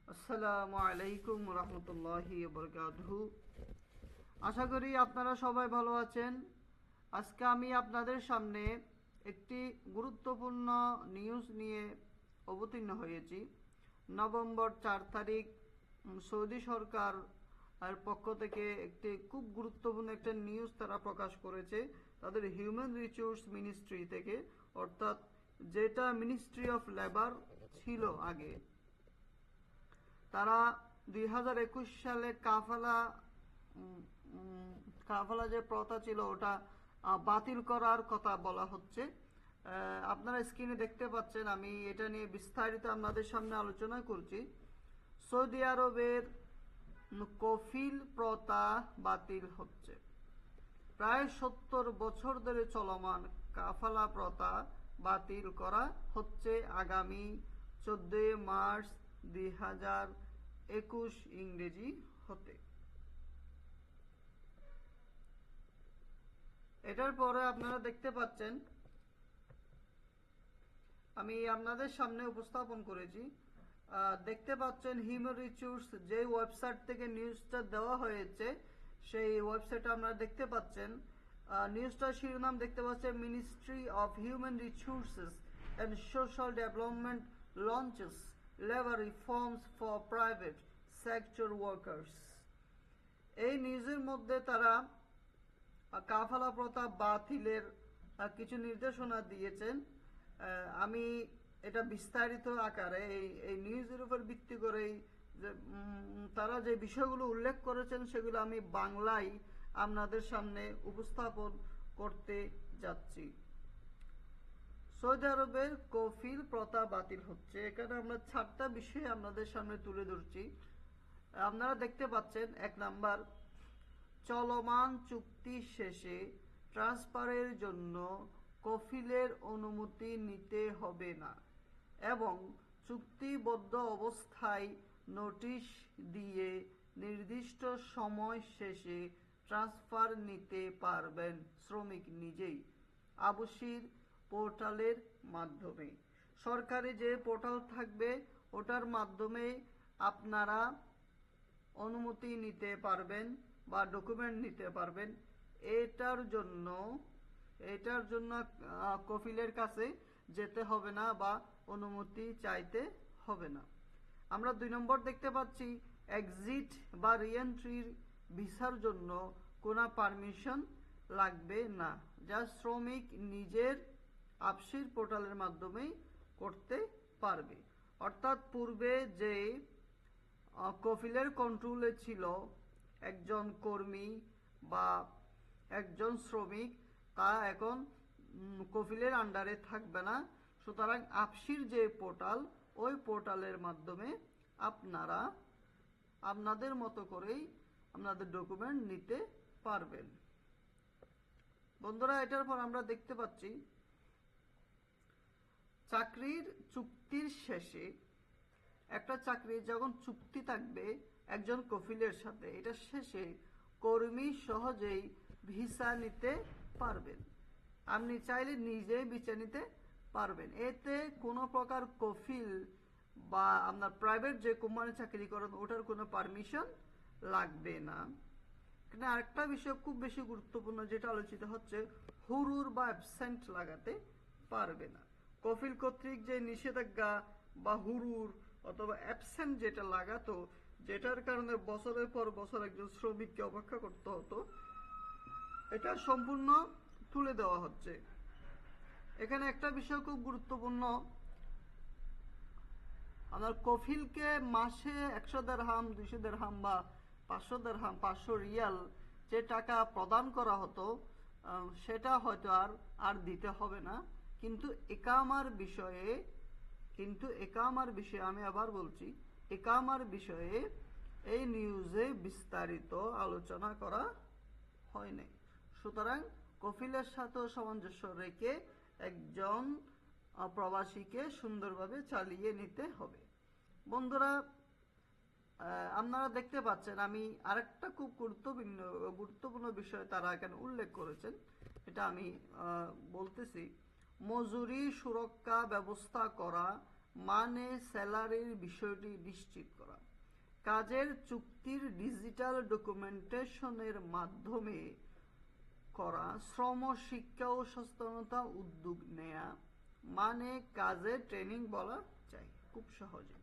আসসালামু আলাইকুম রহমতুল্লাহি বরকাতুহু। আশা করি আপনারা সবাই ভালো আছেন। আজকে আমি আপনাদের সামনে একটি গুরুত্বপূর্ণ নিউজ নিয়ে অবতীর্ণ হয়েছি। নভেম্বর 4 তারিখ সৌদি সরকার আর পক্ষ থেকে একটি খুব গুরুত্বপূর্ণ একটা নিউজ তারা প্রকাশ করেছে তাদের হিউম্যান রিসোর্স মিনিস্ট্রি থেকে, অর্থাৎ যেটা মিনিস্ট্রি অফ লেবার ছিল আগে। তারা 2021 সালে কাফালা যে প্রথা ছিল ওটা বাতিল করার কথা বলা হচ্ছে। আপনারা স্ক্রিনে দেখতে পাচ্ছেন, আমি এটা নিয়ে বিস্তারিত আপনাদের সামনে আলোচনা করছি। সৌদি আরবের কফিল প্রথা বাতিল হচ্ছে। প্রায় 70 বছর ধরে চলমান কাফালা প্রথা বাতিল করা হচ্ছে আগামী 14 মার্চ 2021 ইংরেজি হতে। এটার পরে আপনারা দেখতে পাচ্ছেন, আমি আপনাদের সামনে উপস্থাপন করেছি। দেখতে পাচ্ছেন হিউম্যান রিসোর্স যে ওয়েবসাইট থেকে নিউজটা দেওয়া হয়েছে সেই ওয়েবসাইটে আপনারা দেখতে পাচ্ছেন। নিউজটার শিরোনাম দেখতে পাচ্ছেন, ministry of human resources and social development launches labour reforms for private sector workers. এই নিউজের মধ্যে তারা কাফালা প্রথা বাতিলের কিছু নির্দেশনা দিয়েছেন। আমি এটা বিস্তারিত আকারে এই নিউজের উপর ভিত্তি করেই যে তারা যে বিষয়গুলো উল্লেখ করেছেন সেগুলো আমি বাংলায় আপনাদের সামনে উপস্থাপন করতে যাচ্ছি। সৌদি আরবের কফিল প্রথা বাতিল হচ্ছে। এখানে আমরা 4টা বিষয় আপনাদের সামনে তুলে ধরছি। আপনারা দেখতে পাচ্ছেন, 1 নাম্বার, চলমান চুক্তি শেষে ট্রান্সফারের জন্য কফিলের অনুমতি নিতে হবে না এবং চুক্তিবদ্ধ অবস্থায় নোটিশ দিয়ে নির্দিষ্ট সময় শেষে ট্রান্সফার নিতে পারবেন শ্রমিক নিজেই আবুশির পোর্টালের মাধ্যমে। সরকারি যে পোর্টাল থাকবে ওটার মাধ্যমে আপনারা অনুমতি নিতে পারবেন বা ডকুমেন্ট নিতে পারবেন। এটার জন্য কফিলের কাছে যেতে হবে না বা অনুমতি চাইতে হবে না। আমরা 2 নম্বর দেখতে পাচ্ছি, এক্সিট বা রিএন্ট্রির ভিসার জন্য কোনো পারমিশন লাগবে না, যা শ্রমিক নিজের আবশির পোর্টালের মাধ্যমেই করতে পারবে। অর্থাৎ পূর্বে যে কফিলের কন্ট্রোলে ছিল একজন কর্মী বা একজন শ্রমিক, তা এখন কফিলের আন্ডারে থাকবে না। সুতরাং আবশির যে পোর্টাল, ওই পোর্টালের মাধ্যমে আপনারা আপনাদের মতো করেই আপনাদের ডকুমেন্ট নিতে পারবেন। বন্ধুরা, এটার পর আমরা দেখতে পাচ্ছি, চাকরির চুক্তির শেষে একটা চাকরির যখন চুক্তি থাকবে একজন কফিলের সাথে, এটা শেষে কর্মী সহজেই ভিসা নিতে পারবেন। আপনি চাইলে নিজেই ভিসা নিতে পারবেন। এতে কোনো প্রকার কফিল বা আপনার প্রাইভেট যে কোম্পানি চাকরি করেন ওটার কোনো পারমিশন লাগবে না। এখানে আরেকটা বিষয় খুব বেশি গুরুত্বপূর্ণ যেটা আলোচিত হচ্ছে, হুরুর বা অ্যাবসেন্ট লাগাতে পারবে না। কফিল কর্তৃক যে নিষেধাজ্ঞা বা হুরুর অথবা অ্যাবসেন্ট যেটা লাগাতো, যেটার কারণে বছরের পর বছর একজন শ্রমিককে অপেক্ষা করতে হতো, এটা সম্পূর্ণ তুলে দেওয়া হচ্ছে। এখানে একটা বিষয় খুব গুরুত্বপূর্ণ, আপনার কফিলকে মাসে 100 দিরহাম, 200 দিরহাম বা 500 দিরহাম, 500 রিয়াল যে টাকা প্রদান করা হতো, সেটা হয়তো আর দিতে হবে না। কিন্তু একামার বিষয়ে আমি আবার বলছি, একামার বিষয়ে এই নিউজে বিস্তারিত আলোচনা করা হয়নি। সুতরাং কফিলের সাথে সামঞ্জস্য রেখে একজন প্রবাসীকে সুন্দরভাবে চালিয়ে নিতে হবে। বন্ধুরা, আপনারা দেখতে পাচ্ছেন, আমি আরেকটা খুব গুরুত্বপূর্ণ বিষয় তারা এখানে উল্লেখ করেছেন, এটা আমি বলতেছি। মজুরি সুরক্ষা ব্যবস্থা করা, মানে স্যালারির বিষয়টি নিশ্চিত করা। কাজের চুক্তির ডিজিটাল ডকুমেন্টেশনের মাধ্যমে করা। শ্রম শিক্ষা ও সচেতনতা উদ্যোগ নেয়া, মানে কাজে ট্রেনিং বলা যায় খুব সহজে।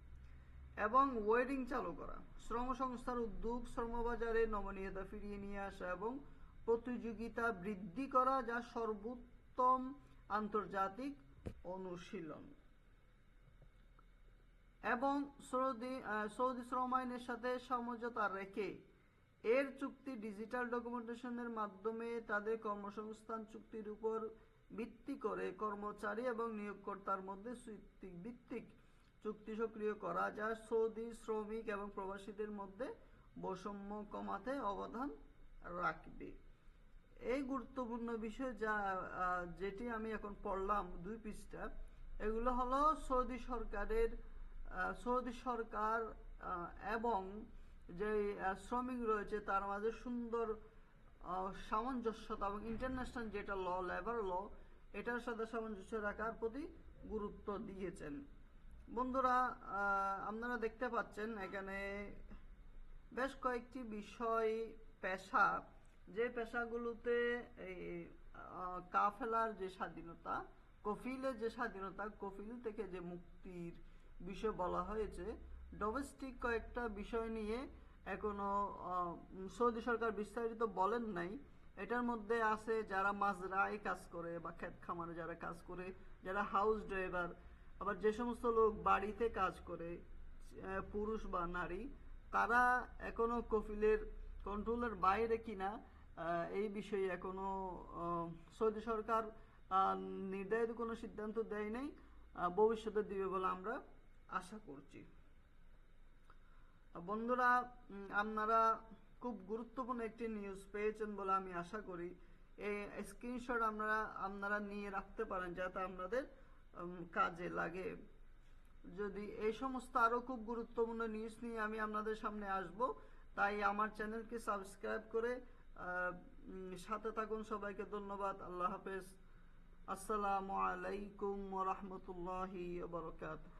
এবং ওয়েডিং চালু করা, শ্রম সংস্থার উদ্যোগ, শ্রমবাজারে নমনীয়তা ফিরিয়ে নিয়ে আসা এবং প্রতিযোগিতা বৃদ্ধি করা, যা সর্বোত্তম আন্তর্জাতিক অনুশীলন। এবং সৌদি শ্রম আইনের সাথে সমঝোতা রেখে এর চুক্তি ডিজিটাল ডকুমেন্টেশনের মাধ্যমে তাদের কর্মসংস্থান চুক্তির উপর ভিত্তি করে কর্মচারী এবং নিয়োগকর্তার মধ্যে ভিত্তিক চুক্তি সক্রিয় করা, যা সৌদি শ্রমিক এবং প্রবাসীদের মধ্যে বৈষম্য কমাতে অবদান রাখবে। এই গুরুত্বপূর্ণ বিষয় যেটি আমি এখন পড়লাম 2 পৃষ্ঠা, এগুলো হলো সৌদি সরকার এবং যে শ্রমিক রয়েছে তার মাঝে সুন্দর সামঞ্জস্যতা এবং ইন্টারন্যাশনাল যেটা লেবার ল, এটার সাথে সামঞ্জস্য রাখার প্রতি গুরুত্ব দিয়েছেন। বন্ধুরা, আপনারা দেখতে পাচ্ছেন এখানে বেশ কয়েকটি বিষয়, পেশা, যে পেশাগুলোতে কাফেলার যে স্বাধীনতা, কফিলের যে স্বাধীনতা, কফিল থেকে যে মুক্তির বিষয় বলা হয়েছে, ডোমেস্টিক কয়েকটা বিষয় নিয়ে এখনো সৌদি সরকার বিস্তারিত বলেন নাই। এটার মধ্যে আছে যারা মাজরায় কাজ করে বা ক্ষেত খামারে যারা কাজ করে, যারা হাউস ড্রাইভার, আবার যে সমস্ত লোক বাড়িতে কাজ করে পুরুষ বা নারী, তারা এখনো কফিলের কন্ট্রোলের বাইরে কিনা এই বিষয়ে এখনো সৌদি সরকার নির্ধারিত কোনো সিদ্ধান্ত দেয় নাই, ভবিষ্যতে দিবে বলে আমরা আশা করছি। বন্ধুরা, আপনারা খুব গুরুত্বপূর্ণ একটি নিউজ পেয়েছেন বলে আমি আশা করি। এই স্ক্রিনশট আপনারা নিয়ে রাখতে পারেন যাতে আপনাদের কাজে লাগে। যদি এই সমস্ত আরো খুব গুরুত্বপূর্ণ নিউজ নিয়ে আমি আপনাদের সামনে আসব, তাই আমার চ্যানেলকে সাবস্ক্রাইব করে সাথে থাকুন। সবাইকে ধন্যবাদ। আল্লাহ হাফেজ। আসসালামু আলাইকুম ওয়া রাহমাতুল্লাহি ওয়া বারাকাতুহু।